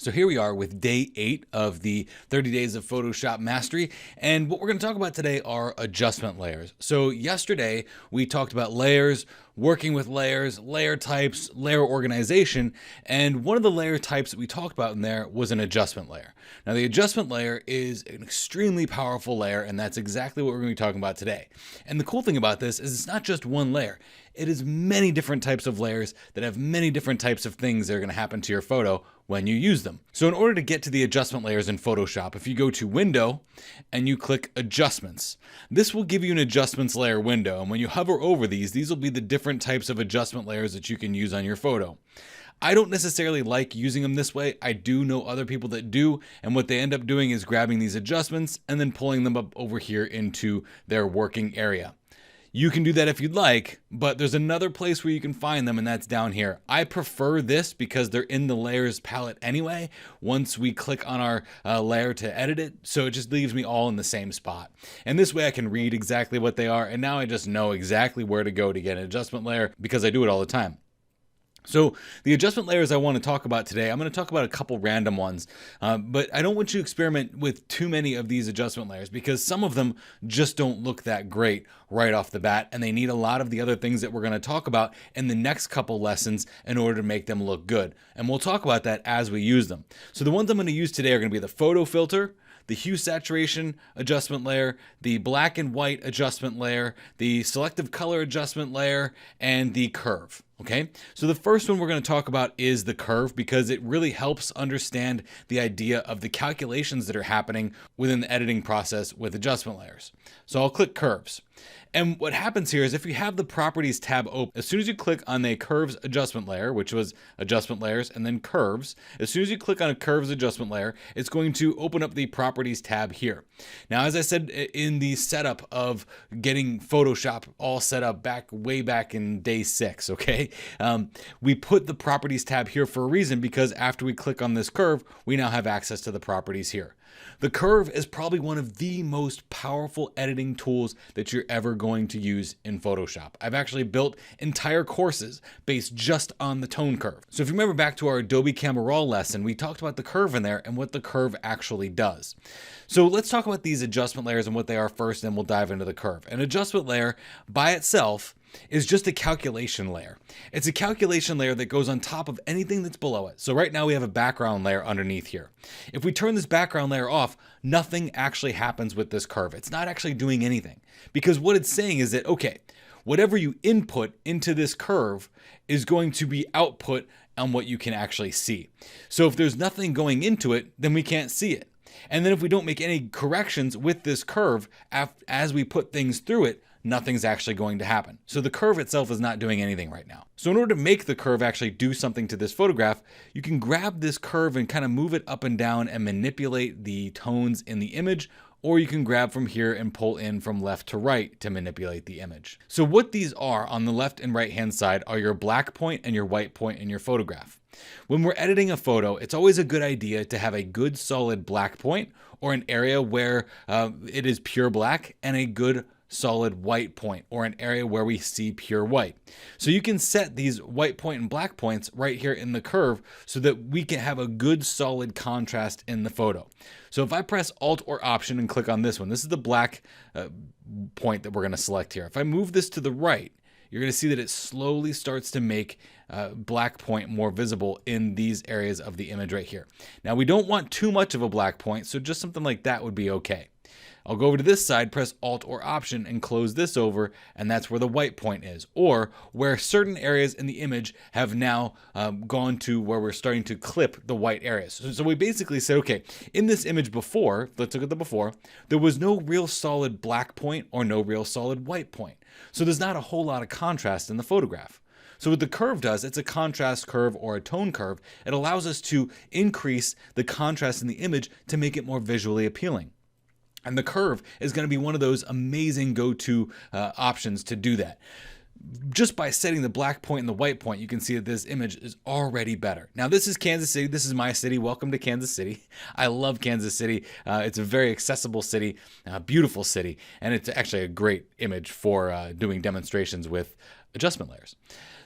So here we are with day 8 of the 30 days of Photoshop mastery. And what we're going to talk about today are adjustment layers. So yesterday we talked about layers, working with layers, layer types, layer organization. And one of the layer types that we talked about in there was an adjustment layer. Now the adjustment layer is an extremely powerful layer, and that's exactly what we're going to be talking about today. And the cool thing about this is it's not just one layer. It is many different types of layers that have many different types of things that are going to happen to your photo when you use them. So in order to get to the adjustment layers in Photoshop, if you go to Window and you click Adjustments, this will give you an adjustments layer window. And when you hover over these will be the different types of adjustment layers that you can use on your photo. I don't necessarily like using them this way. I do know other people that do, and what they end up doing is grabbing these adjustments and then pulling them up over here into their working area. You can do that if you'd like, but there's another place where you can find them, and that's down here. I prefer this because they're in the layers palette anyway, once we click on our layer to edit it, so it just leaves me all in the same spot. And this way I can read exactly what they are, and now I just know exactly where to go to get an adjustment layer because I do it all the time. So the adjustment layers I want to talk about today, I'm going to talk about a couple random ones, but I don't want you to experiment with too many of these adjustment layers because some of them just don't look that great right off the bat, and they need a lot of the other things that we're going to talk about in the next couple lessons in order to make them look good. And we'll talk about that as we use them. So the ones I'm going to use today are going to be the photo filter, the hue saturation adjustment layer, the black and white adjustment layer, the selective color adjustment layer, and the curve. Okay, so the first one we're going to talk about is the curve because it really helps understand the idea of the calculations that are happening within the editing process with adjustment layers. So I'll click curves. And what happens here is if you have the properties tab open, as soon as you click on the curves adjustment layer, which was adjustment layers and then curves, as soon as you click on a curves adjustment layer, it's going to open up the properties tab here. Now, as I said in the setup of getting Photoshop all set up way back in day 6, okay, we put the properties tab here for a reason because after we click on this curve, we now have access to the properties here. The curve is probably one of the most powerful editing tools that you're ever going to use in Photoshop. I've actually built entire courses based just on the tone curve. So if you remember back to our Adobe Camera Raw lesson, we talked about the curve in there and what the curve actually does. So let's talk about these adjustment layers and what they are first, and then we'll dive into the curve. An adjustment layer by itself is just a calculation layer. It's a calculation layer that goes on top of anything that's below it. So right now we have a background layer underneath here. If we turn this background layer off, nothing actually happens with this curve. It's not actually doing anything because what it's saying is that, okay, whatever you input into this curve is going to be output on what you can actually see. So if there's nothing going into it, then we can't see it. And then if we don't make any corrections with this curve as we put things through it, nothing's actually going to happen. So the curve itself is not doing anything right now. So in order to make the curve actually do something to this photograph, you can grab this curve and kind of move it up and down and manipulate the tones in the image, or you can grab from here and pull in from left to right to manipulate the image. So what these are on the left and right hand side are your black point and your white point in your photograph. When we're editing a photo, it's always a good idea to have a good solid black point or an area where it is pure black and a good solid white point or an area where we see pure white. So you can set these white point and black points right here in the curve so that we can have a good solid contrast in the photo. So if I press Alt or Option and click on this one, this is the black point that we're going to select here. If I move this to the right, you're going to see that it slowly starts to make black point more visible in these areas of the image right here. Now we don't want too much of a black point, so just something like that would be okay. I'll go over to this side, press Alt or Option and close this over, and that's where the white point is, or where certain areas in the image have now gone to where we're starting to clip the white areas. So we basically said, okay, in this image before, let's look at the before, there was no real solid black point or no real solid white point. So there's not a whole lot of contrast in the photograph. So what the curve does, it's a contrast curve or a tone curve. It allows us to increase the contrast in the image to make it more visually appealing. And the curve is going to be one of those amazing go-to options to do that. Just by setting the black point and the white point, you can see that this image is already better. Now, this is Kansas City. This is my city. Welcome to Kansas City. I love Kansas City. It's a very accessible city, beautiful city, and it's actually a great image for doing demonstrations with adjustment layers.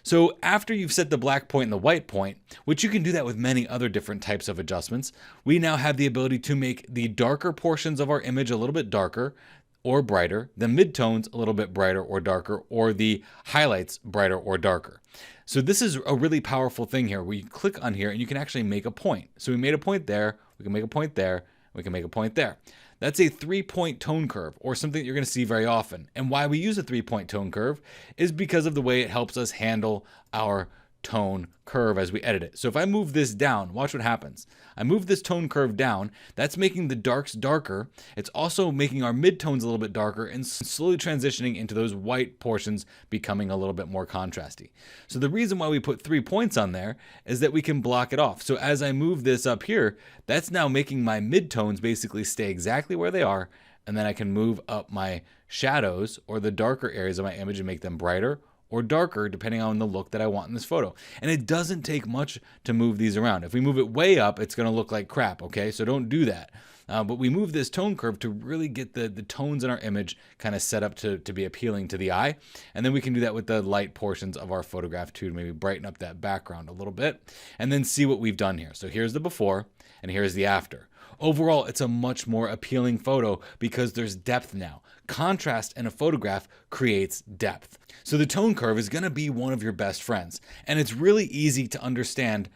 So after you've set the black point and the white point, which you can do that with many other different types of adjustments, we now have the ability to make the darker portions of our image a little bit darker or brighter, the midtones a little bit brighter or darker, or the highlights brighter or darker. So this is a really powerful thing here where you click on here and you can actually make a point. So we made a point there, we can make a point there, we can make a point there. That's a 3-point tone curve, or something that you're going to see very often. And why we use a 3-point tone curve is because of the way it helps us handle our tone curve as we edit it. So if I move this down, watch what happens. I move this tone curve down. That's making the darks darker. It's also making our midtones a little bit darker and slowly transitioning into those white portions becoming a little bit more contrasty. So the reason why we put 3 points on there is that we can block it off. So as I move this up here, that's now making my midtones basically stay exactly where they are. And then I can move up my shadows or the darker areas of my image and make them brighter or darker depending on the look that I want in this photo. And it doesn't take much to move these around. If we move it way up, it's going to look like crap, okay? So don't do that. But we move this tone curve to really get the tones in our image kind of set up to be appealing to the eye. And then we can do that with the light portions of our photograph too, to maybe brighten up that background a little bit. And then see what we've done here. So here's the before and here's the after. Overall, it's a much more appealing photo because there's depth now. Contrast in a photograph creates depth. So the tone curve is going to be one of your best friends. And it's really easy to understand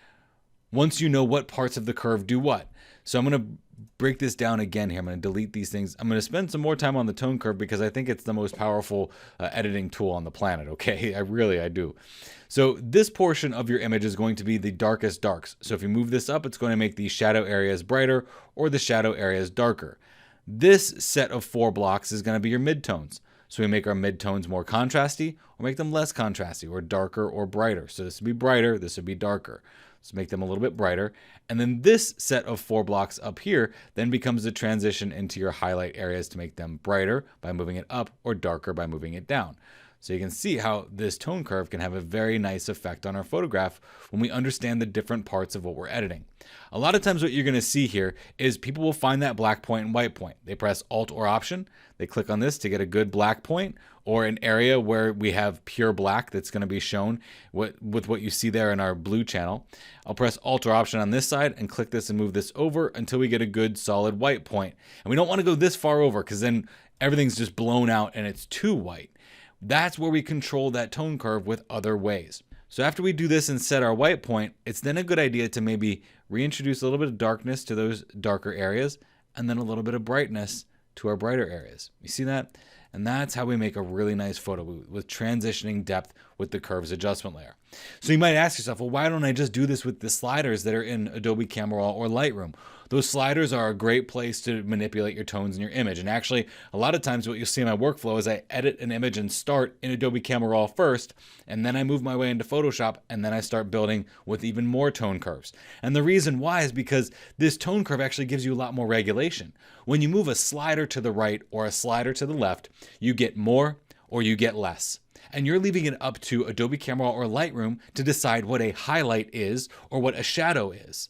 once you know what parts of the curve do what. So I'm going to break this down again here. I'm going to delete these things. I'm going to spend some more time on the tone curve because I think it's the most powerful editing tool on the planet. Okay, I do. So this portion of your image is going to be the darkest darks. So if you move this up, it's going to make the shadow areas brighter or the shadow areas darker. This set of 4 blocks is going to be your midtones. So we make our midtones more contrasty or make them less contrasty or darker or brighter. So this would be brighter, this would be darker. Let's make them a little bit brighter. And then this set of 4 blocks up here then becomes a transition into your highlight areas to make them brighter by moving it up or darker by moving it down. So you can see how this tone curve can have a very nice effect on our photograph when we understand the different parts of what we're editing. A lot of times what you're going to see here is people will find that black point and white point. They press Alt or Option. They click on this to get a good black point or an area where we have pure black that's going to be shown with what you see there in our blue channel. I'll press Alt or Option on this side and click this and move this over until we get a good solid white point. And we don't want to go this far over because then everything's just blown out and it's too white. That's where we control that tone curve with other ways. So after we do this and set our white point, it's then a good idea to maybe reintroduce a little bit of darkness to those darker areas and then a little bit of brightness to our brighter areas. You see that? And that's how we make a really nice photo with transitioning depth with the curves adjustment layer. So you might ask yourself, well, why don't I just do this with the sliders that are in Adobe Camera Raw or Lightroom? Those sliders are a great place to manipulate your tones in your image. And actually, a lot of times what you'll see in my workflow is I edit an image and start in Adobe Camera Raw first, and then I move my way into Photoshop, and then I start building with even more tone curves. And the reason why is because this tone curve actually gives you a lot more regulation. When you move a slider to the right or a slider to the left, you get more or you get less. And you're leaving it up to Adobe Camera Raw or Lightroom to decide what a highlight is or what a shadow is.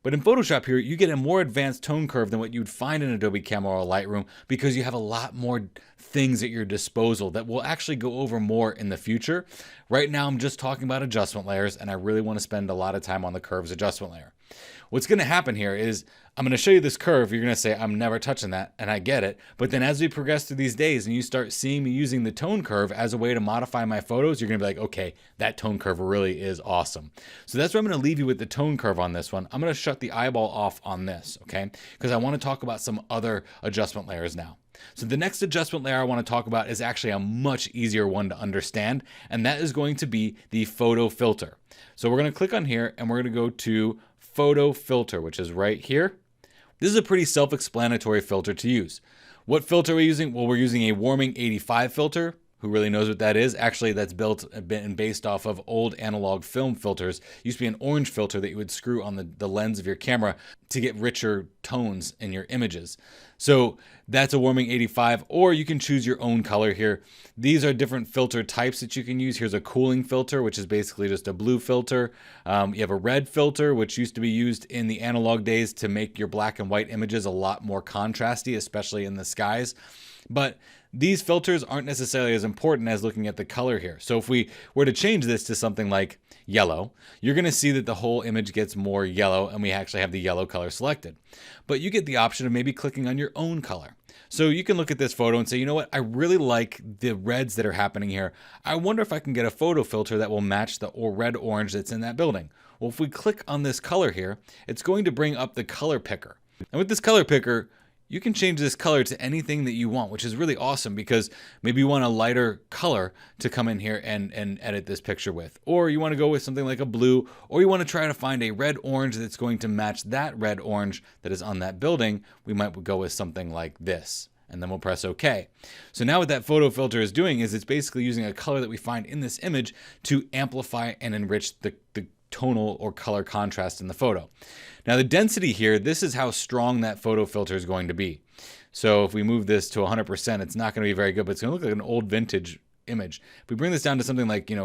But in Photoshop here, you get a more advanced tone curve than what you'd find in Adobe Camera Raw or Lightroom because you have a lot more things at your disposal that we'll actually go over more in the future. Right now, I'm just talking about adjustment layers, and I really want to spend a lot of time on the curves adjustment layer. What's going to happen here is I'm going to show you this curve. You're going to say, I'm never touching that, and I get it. But then as we progress through these days and you start seeing me using the tone curve as a way to modify my photos, you're going to be like, okay, that tone curve really is awesome. So that's where I'm going to leave you with the tone curve on this one. I'm going to shut the eyeball off on this, okay? Because I want to talk about some other adjustment layers now. So the next adjustment layer I want to talk about is actually a much easier one to understand, and that is going to be the photo filter. So we're going to click on here and we're going to go to photo filter, which is right here. This is a pretty self-explanatory filter to use. What filter are we using? Well, we're using a warming 85 filter. Who really knows what that is? Actually, that's built and based off of old analog film filters. It used to be an orange filter that you would screw on the lens of your camera to get richer tones in your images. So that's a warming 85, or you can choose your own color here. These are different filter types that you can use. Here's a cooling filter, which is basically just a blue filter. You have a red filter, which used to be used in the analog days to make your black and white images a lot more contrasty, especially in the skies. But these filters aren't necessarily as important as looking at the color here. So if we were to change this to something like yellow, you're going to see that the whole image gets more yellow and we actually have the yellow color selected. But you get the option of maybe clicking on your own color. So you can look at this photo and say, you know what, I really like the reds that are happening here. I wonder if I can get a photo filter that will match the red orange that's in that building. Well, if we click on this color here, it's going to bring up the color picker. And with this color picker, you can change this color to anything that you want, which is really awesome because maybe you want a lighter color to come in here and edit this picture with. Or you want to go with something like a blue, or you want to try to find a red orange that's going to match that red orange that is on that building. We might go with something like this, and then we'll press OK. So now what that photo filter is doing is it's basically using a color that we find in this image to amplify and enrich the tonal or color contrast in the photo. Now the density here, this is how strong that photo filter is going to be. So if we move this to 100%, it's not going to be very good, but it's going to look like an old vintage image. If we bring this down to something like, 10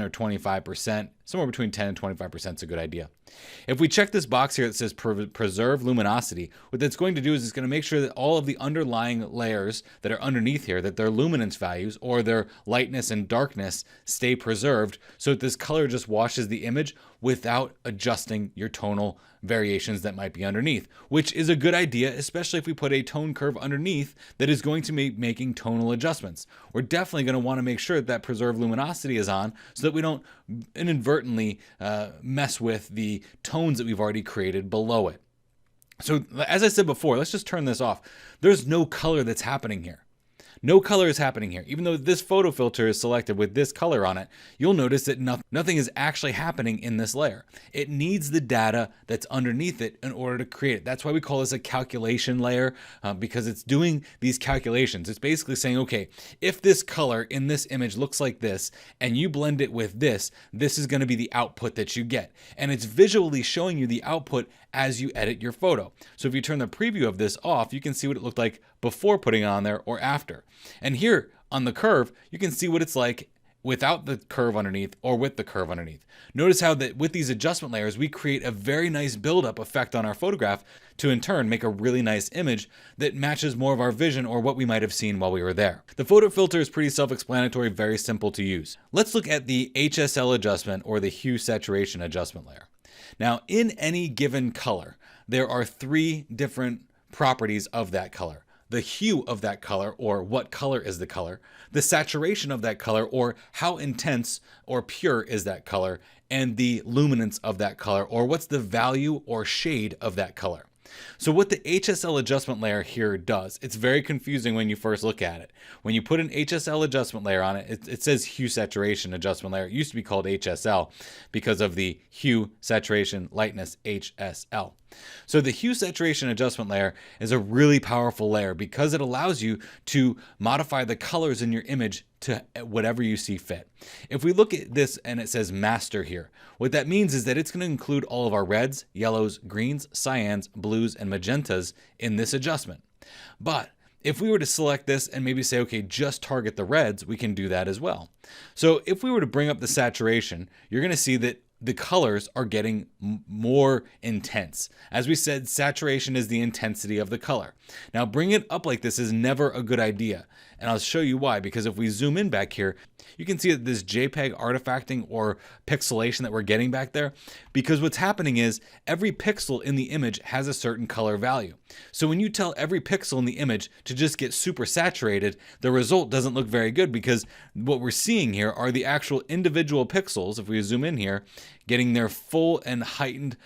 or 25%, somewhere between 10 and 25% is a good idea. If we check this box here that says preserve luminosity, what that's going to do is it's going to make sure that all of the underlying layers that are underneath here, that their luminance values or their lightness and darkness stay preserved so that this color just washes the image without adjusting your tonal variations that might be underneath, which is a good idea, especially if we put a tone curve underneath that is going to be making tonal adjustments. We're definitely going to want to make sure that preserve luminosity is on so that we don't inadvertently mess with the tones that we've already created below it. So as I said before, let's just turn this off. There's no color that's happening here. No color is happening here. Even though this photo filter is selected with this color on it, you'll notice that nothing is actually happening in this layer. It needs the data that's underneath it in order to create it. That's why we call this a calculation layer, because it's doing these calculations. It's basically saying, okay, if this color in this image looks like this, and you blend it with this, this is going to be the output that you get. And it's visually showing you the output as you edit your photo. So if you turn the preview of this off, you can see what it looked like before putting it on there or after. And here on the curve, you can see what it's like without the curve underneath or with the curve underneath. Notice how that with these adjustment layers, we create a very nice buildup effect on our photograph to in turn make a really nice image that matches more of our vision or what we might have seen while we were there. The photo filter is pretty self-explanatory, very simple to use. Let's look at the HSL adjustment or the hue saturation adjustment layer. Now, in any given color, there are three different properties of that color. The hue of that color, or what color is the color, the saturation of that color, or how intense or pure is that color, and the luminance of that color, or what's the value or shade of that color. So what the HSL adjustment layer here does, it's very confusing when you first look at it. When you put an HSL adjustment layer on it, it says hue saturation adjustment layer. It used to be called HSL because of the hue, saturation, lightness, HSL. So the hue saturation adjustment layer is a really powerful layer because it allows you to modify the colors in your image to whatever you see fit. If we look at this and it says master here, what that means is that it's going to include all of our reds, yellows, greens, cyans, blues, and magentas in this adjustment. But if we were to select this and maybe say, okay, just target the reds, we can do that as well. So if we were to bring up the saturation, you're going to see that the colors are getting more intense. As we said, saturation is the intensity of the color. Now, bring it up like this is never a good idea. And I'll show you why, because if we zoom in back here, you can see that this JPEG artifacting or pixelation that we're getting back there, because what's happening is every pixel in the image has a certain color value. So when you tell every pixel in the image to just get super saturated, the result doesn't look very good because what we're seeing here are the actual individual pixels, if we zoom in here, getting their full and heightened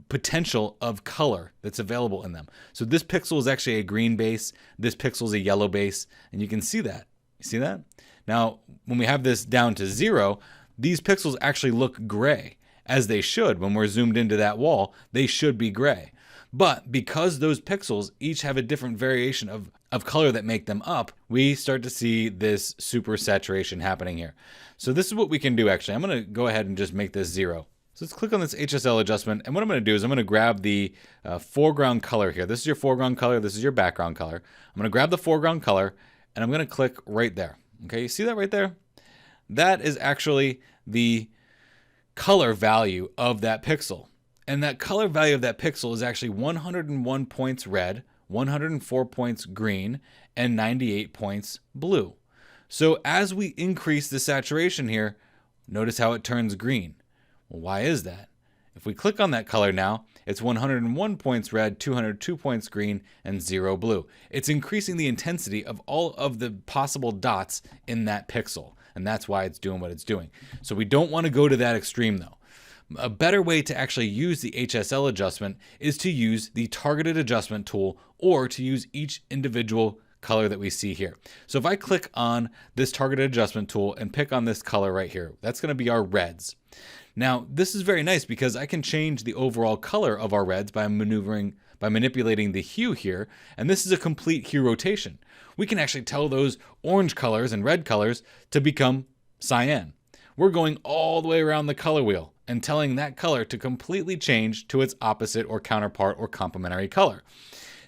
potential of color that's available in them. So this pixel is actually a green base, this pixel is a yellow base, and you can see that. You see that? Now, when we have this down to 0, these pixels actually look gray, as they should. When we're zoomed into that wall, they should be gray. But because those pixels each have a different variation of color that make them up, we start to see this super saturation happening here. So this is what we can do actually. I'm going to go ahead and just make this 0. So let's click on this HSL adjustment, and what I'm going to do is I'm going to grab the foreground color here. This is your foreground color, this is your background color. I'm going to grab the foreground color, and I'm going to click right there. Okay, you see that right there? That is actually the color value of that pixel. And that color value of that pixel is actually 101 points red, 104 points green, and 98 points blue. So as we increase the saturation here, notice how it turns green. Well, why is that? If we click on that color now, it's 101 points red, 202 points green, and 0 blue. It's increasing the intensity of all of the possible dots in that pixel, and that's why it's doing what it's doing. So we don't want to go to that extreme though. A better way to actually use the HSL adjustment is to use the targeted adjustment tool, or to use each individual color that we see here. So if I click on this targeted adjustment tool and pick on this color right here, that's going to be our reds. Now, this is very nice because I can change the overall color of our reds by manipulating the hue here, and this is a complete hue rotation. We can actually tell those orange colors and red colors to become cyan. We're going all the way around the color wheel and telling that color to completely change to its opposite or counterpart or complementary color.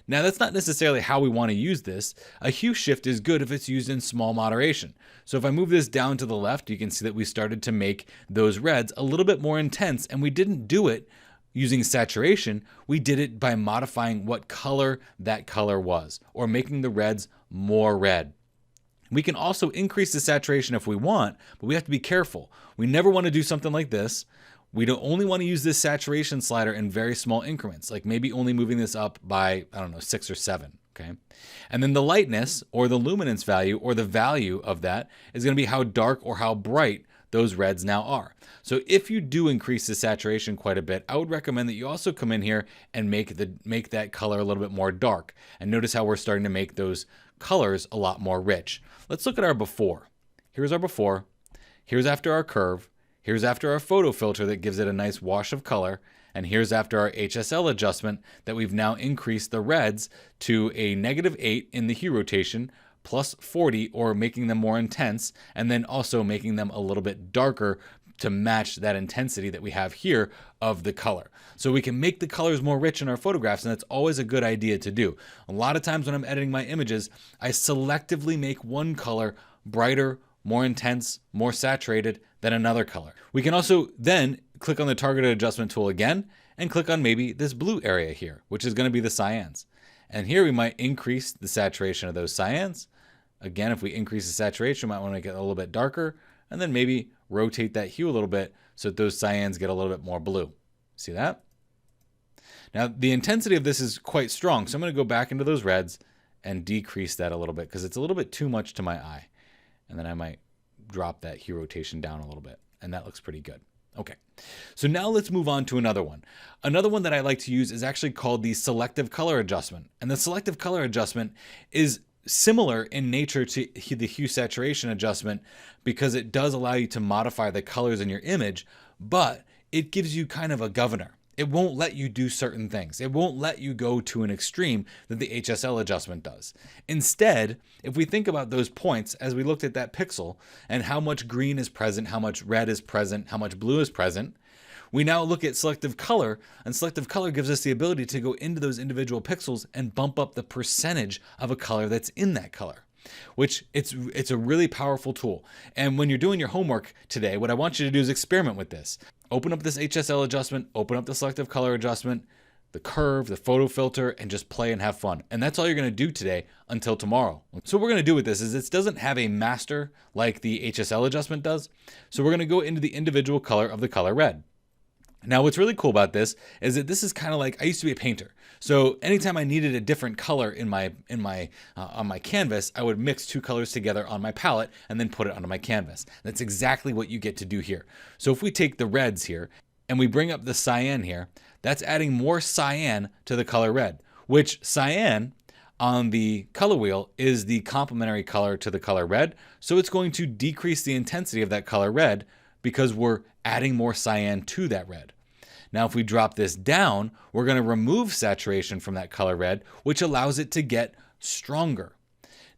Now, that's not necessarily how we want to use this. A hue shift is good if it's used in small moderation. So if I move this down to the left, you can see that we started to make those reds a little bit more intense, and we didn't do it using saturation. We did it by modifying what color that color was, or making the reds more red. We can also increase the saturation if we want, but we have to be careful. We never want to do something like this. We don't only want to use this saturation slider in very small increments, like maybe only moving this up by, 6 or 7, okay? And then the lightness or the luminance value or the value of that is going to be how dark or how bright those reds now are. So if you do increase the saturation quite a bit, I would recommend that you also come in here and make that color a little bit more dark. And notice how we're starting to make those colors a lot more rich. Let's look at our before. Here's our before. Here's after our curve. Here's after our photo filter that gives it a nice wash of color. And here's after our HSL adjustment that we've now increased the reds to a -8 in the hue rotation, plus 40, or making them more intense, and then also making them a little bit darker to match that intensity that we have here of the color. So we can make the colors more rich in our photographs, and that's always a good idea to do. A lot of times when I'm editing my images, I selectively make one color brighter, more intense, more saturated than another color. We can also then click on the targeted adjustment tool again and click on maybe this blue area here, which is going to be the cyans. And here we might increase the saturation of those cyans. Again, if we increase the saturation, we might want to get a little bit darker, and then maybe rotate that hue a little bit so that those cyans get a little bit more blue. See that? Now, the intensity of this is quite strong, so I'm going to go back into those reds and decrease that a little bit because it's a little bit too much to my eye. And then I might drop that hue rotation down a little bit, and that looks pretty good. Okay, so now let's move on to another one. Another one that I like to use is actually called the selective color adjustment. And the selective color adjustment is similar in nature to the hue saturation adjustment because it does allow you to modify the colors in your image, but it gives you kind of a governor. It won't let you do certain things. It won't let you go to an extreme that the HSL adjustment does. Instead, if we think about those points as we looked at that pixel and how much green is present, how much red is present, how much blue is present, we now look at selective color, and selective color gives us the ability to go into those individual pixels and bump up the percentage of a color that's in that color, which it's a really powerful tool. And when you're doing your homework today, what I want you to do is experiment with this. Open up this HSL adjustment, open up the selective color adjustment, the curve, the photo filter, and just play and have fun. And that's all you're going to do today until tomorrow. So what we're going to do with this is it doesn't have a master like the HSL adjustment does. So we're going to go into the individual color of the color red. Now, what's really cool about this is that this is kind of like, I used to be a painter. So anytime I needed a different color on my canvas, I would mix two colors together on my palette and then put it onto my canvas. That's exactly what you get to do here. So if we take the reds here and we bring up the cyan here, that's adding more cyan to the color red, which cyan on the color wheel is the complementary color to the color red. So it's going to decrease the intensity of that color red because we're adding more cyan to that red. Now, if we drop this down, we're going to remove saturation from that color red, which allows it to get stronger.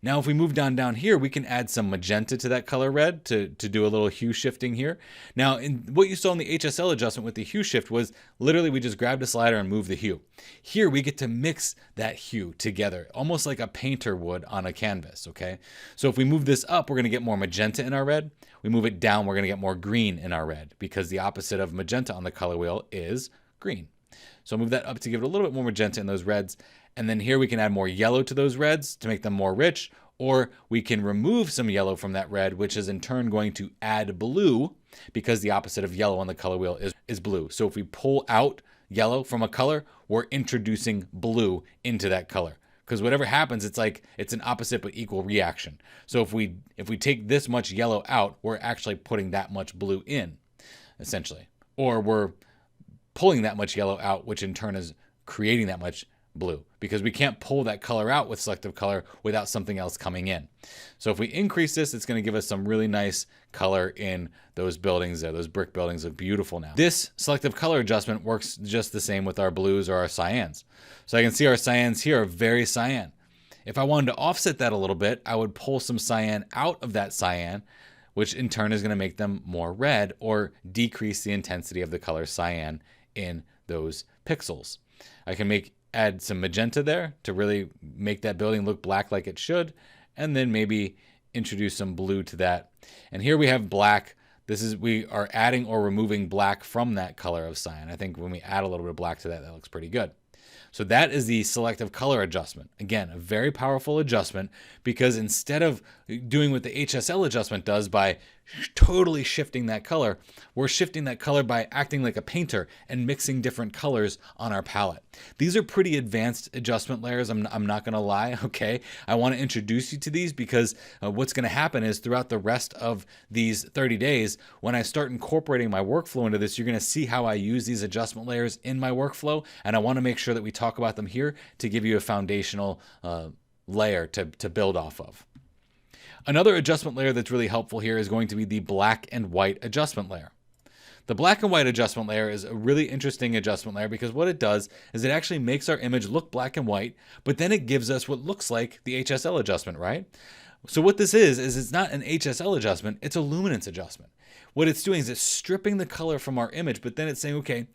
Now, if we move down here, we can add some magenta to that color red to do a little hue shifting here. Now, what you saw in the HSL adjustment with the hue shift was literally we just grabbed a slider and moved the hue. Here, we get to mix that hue together, almost like a painter would on a canvas, okay? So if we move this up, we're going to get more magenta in our red. We move it down, we're going to get more green in our red because the opposite of magenta on the color wheel is green. So I'll move that up to give it a little bit more magenta in those reds. And then here we can add more yellow to those reds to make them more rich, or we can remove some yellow from that red, which is in turn going to add blue, because the opposite of yellow on the color wheel is blue. So if we pull out yellow from a color, we're introducing blue into that color. Because whatever happens, it's like it's an opposite but equal reaction. So if we take this much yellow out, we're actually putting that much blue in, essentially. Or we're pulling that much yellow out, which in turn is creating that much blue, because we can't pull that color out with selective color without something else coming in. So if we increase this, it's going to give us some really nice color in those buildings there. Those brick buildings look beautiful now. This selective color adjustment works just the same with our blues or our cyans. So I can see our cyans here are very cyan. If I wanted to offset that a little bit, I would pull some cyan out of that cyan, which in turn is going to make them more red or decrease the intensity of the color cyan in those pixels. I can add some magenta there to really make that building look black like it should, and then maybe introduce some blue to that. And here we have black. We are adding or removing black from that color of cyan. I think when we add a little bit of black to that, that looks pretty good. So that is the selective color adjustment. Again, a very powerful adjustment, because instead of doing what the HSL adjustment does by totally shifting that color, we're shifting that color by acting like a painter and mixing different colors on our palette. These are pretty advanced adjustment layers, I'm not going to lie, okay? I want to introduce you to these because what's going to happen is throughout the rest of these 30 days, when I start incorporating my workflow into this, you're going to see how I use these adjustment layers in my workflow, and I want to make sure that we talk about them here to give you a foundational layer to build off of. Another adjustment layer that's really helpful here is going to be the black and white adjustment layer. The black and white adjustment layer is a really interesting adjustment layer because what it does is it actually makes our image look black and white, but then it gives us what looks like the HSL adjustment, right? So what this is it's not an HSL adjustment, it's a luminance adjustment. What it's doing is it's stripping the color from our image, but then it's saying, okay,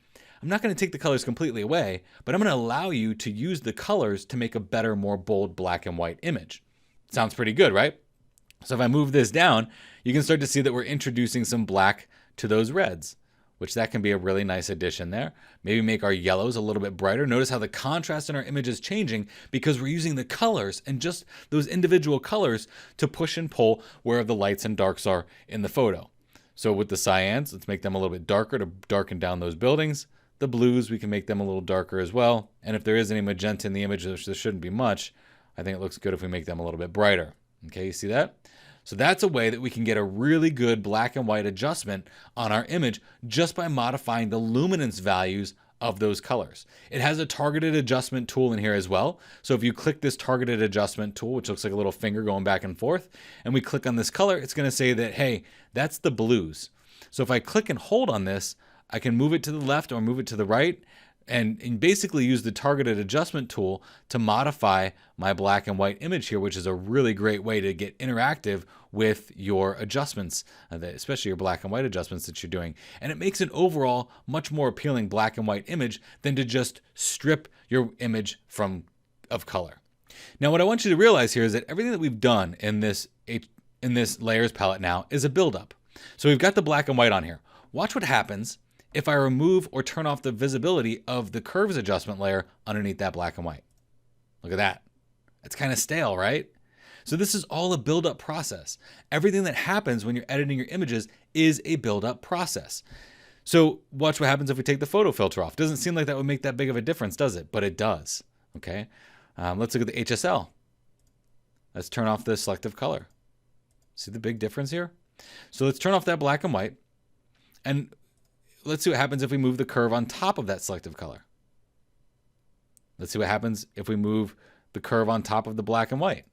I'm not going to take the colors completely away, but I'm going to allow you to use the colors to make a better, more bold black and white image. Sounds pretty good, right? So if I move this down, you can start to see that we're introducing some black to those reds, which that can be a really nice addition there. Maybe make our yellows a little bit brighter. Notice how the contrast in our image is changing because we're using the colors and just those individual colors to push and pull where the lights and darks are in the photo. So with the cyans, let's make them a little bit darker to darken down those buildings. The blues, we can make them a little darker as well. And if there is any magenta in the image, which there shouldn't be much, I think it looks good if we make them a little bit brighter. Okay, you see that? So that's a way that we can get a really good black and white adjustment on our image just by modifying the luminance values of those colors. It has a targeted adjustment tool in here as well. So if you click this targeted adjustment tool, which looks like a little finger going back and forth, and we click on this color, it's going to say that, hey, that's the blues. So if I click and hold on this, I can move it to the left or move it to the right, and basically use the targeted adjustment tool to modify my black and white image here, which is a really great way to get interactive with your adjustments, especially your black and white adjustments that you're doing. And it makes an overall much more appealing black and white image than to just strip your image of color. Now, what I want you to realize here is that everything that we've done in this layers palette now is a buildup. So we've got the black and white on here. Watch what happens if I remove or turn off the visibility of the curves adjustment layer underneath that black and white. Look at that. It's kind of stale, right? So this is all a build-up process. Everything that happens when you're editing your images is a build-up process. So watch what happens if we take the photo filter off. Doesn't seem like that would make that big of a difference, does it? But it does, okay? Let's look at the HSL. Let's turn off the selective color. See the big difference here? So let's turn off that black and white, and let's see what happens if we move the curve on top of that selective color. Let's see what happens if we move the curve on top of the black and white.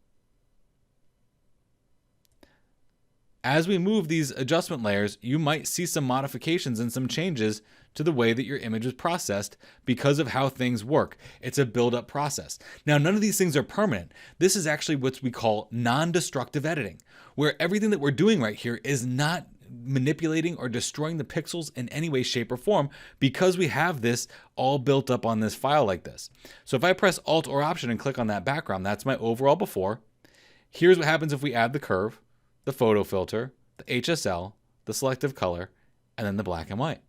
As we move these adjustment layers, you might see some modifications and some changes to the way that your image is processed because of how things work. It's a build-up process. Now, none of these things are permanent. This is actually what we call non-destructive editing, where everything that we're doing right here is not manipulating or destroying the pixels in any way, shape, or form because we have this all built up on this file like this. So if I press Alt or Option and click on that background, that's my overall before. Here's what happens if we add the curve, the photo filter, the HSL, the selective color, and then the black and white.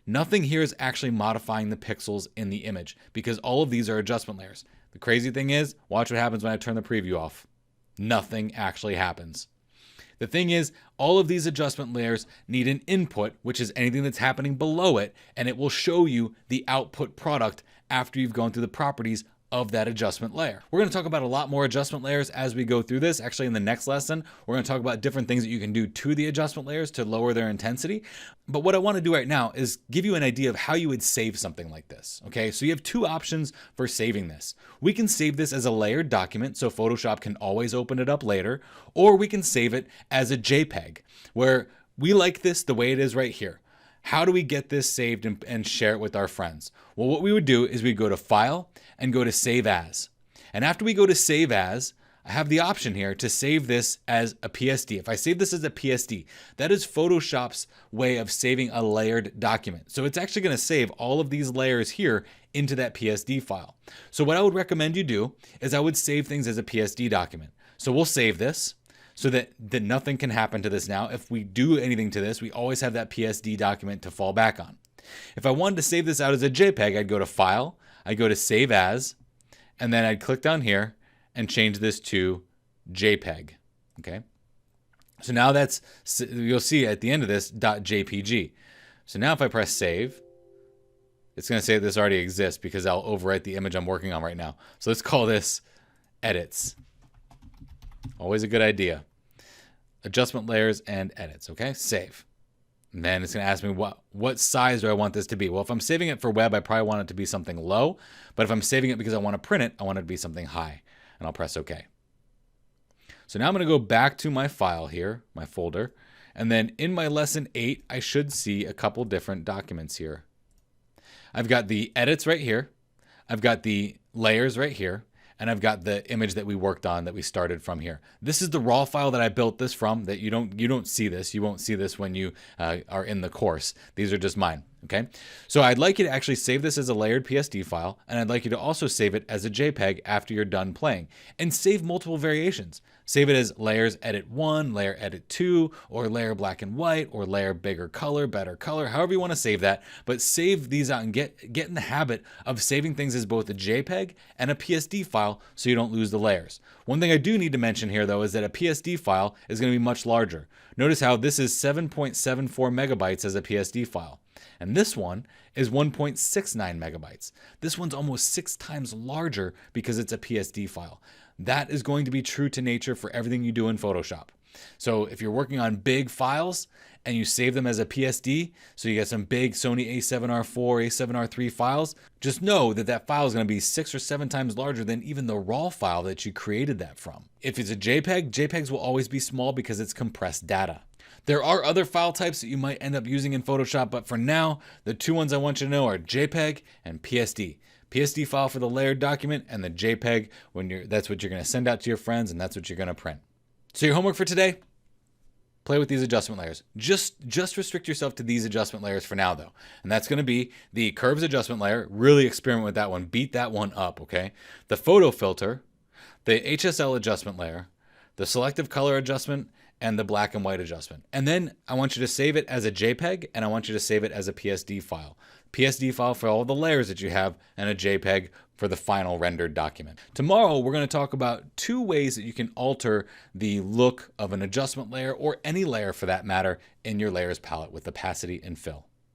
Nothing here is actually modifying the pixels in the image because all of these are adjustment layers. The crazy thing is, watch what happens when I turn the preview off. Nothing actually happens. The thing is, all of these adjustment layers need an input, which is anything that's happening below it, and it will show you the output product after you've gone through the properties of that adjustment layer. We're going to talk about a lot more adjustment layers as we go through this. Actually, in the next lesson, we're going to talk about different things that you can do to the adjustment layers to lower their intensity. But what I want to do right now is give you an idea of how you would save something like this. Okay, so you have two options for saving this. We can save this as a layered document, so Photoshop can always open it up later, or we can save it as a JPEG, where we like this the way it is right here. How do we get this saved and share it with our friends? Well, what we would do is we go to File and go to Save As. And after we go to Save As, I have the option here to save this as a PSD. If I save this as a PSD, that is Photoshop's way of saving a layered document. So it's actually going to save all of these layers here into that PSD file. So what I would recommend you do is I would save things as a PSD document. So we'll save this, so that nothing can happen to this now. If we do anything to this, we always have that PSD document to fall back on. If I wanted to save this out as a JPEG, I'd go to File, I'd go to Save As, and then I'd click down here and change this to JPEG, okay? So now that's, you'll see at the end of this, .jpg. So now if I press Save, it's gonna say this already exists because I'll overwrite the image I'm working on right now. So let's call this Edits. Always a good idea. Adjustment layers and edits, okay? Save. And then it's going to ask me what size do I want this to be? Well, if I'm saving it for web, I probably want it to be something low. But if I'm saving it because I want to print it, I want it to be something high. And I'll press OK. So now I'm going to go back to my file here, my folder. And then in my lesson 8, I should see a couple different documents here. I've got the edits right here. I've got the layers right here. And I've got the image that we worked on that we started from here. This is the raw file that I built this from. That you don't see this. You won't see this when you are in the course. These are just mine. Okay. So I'd like you to actually save this as a layered PSD file, and I'd like you to also save it as a JPEG after you're done playing, and save multiple variations. Save it as layers edit 1, layer edit 2, or layer black and white, or layer bigger color, better color, however you want to save that. But save these out and get in the habit of saving things as both a JPEG and a PSD file so you don't lose the layers. One thing I do need to mention here though is that a PSD file is going to be much larger. Notice how this is 7.74 megabytes as a PSD file. And this one is 1.69 megabytes. This one's almost 6 times larger because it's a PSD file. That is going to be true to nature for everything you do in Photoshop. So if you're working on big files and you save them as a PSD, so you get some big Sony A7R4, A7R3 files, just know that that file is going to be 6 or 7 times larger than even the raw file that you created that from. If it's a JPEG, JPEGs will always be small because it's compressed data. There are other file types that you might end up using in Photoshop, but for now, the two ones I want you to know are JPEG and PSD. PSD file for the layered document, and the JPEG that's what you're going to send out to your friends, and that's what you're going to print. So your homework for today, play with these adjustment layers. Just restrict yourself to these adjustment layers for now though. And that's going to be the curves adjustment layer. Really experiment with that one. Beat that one up, okay? The photo filter, the HSL adjustment layer, the selective color adjustment, and the black and white adjustment. And then I want you to save it as a JPEG, and I want you to save it as a PSD file. PSD file for all the layers that you have, and a JPEG for the final rendered document. Tomorrow, we're going to talk about 2 ways that you can alter the look of an adjustment layer, or any layer for that matter, in your layers palette with opacity and fill.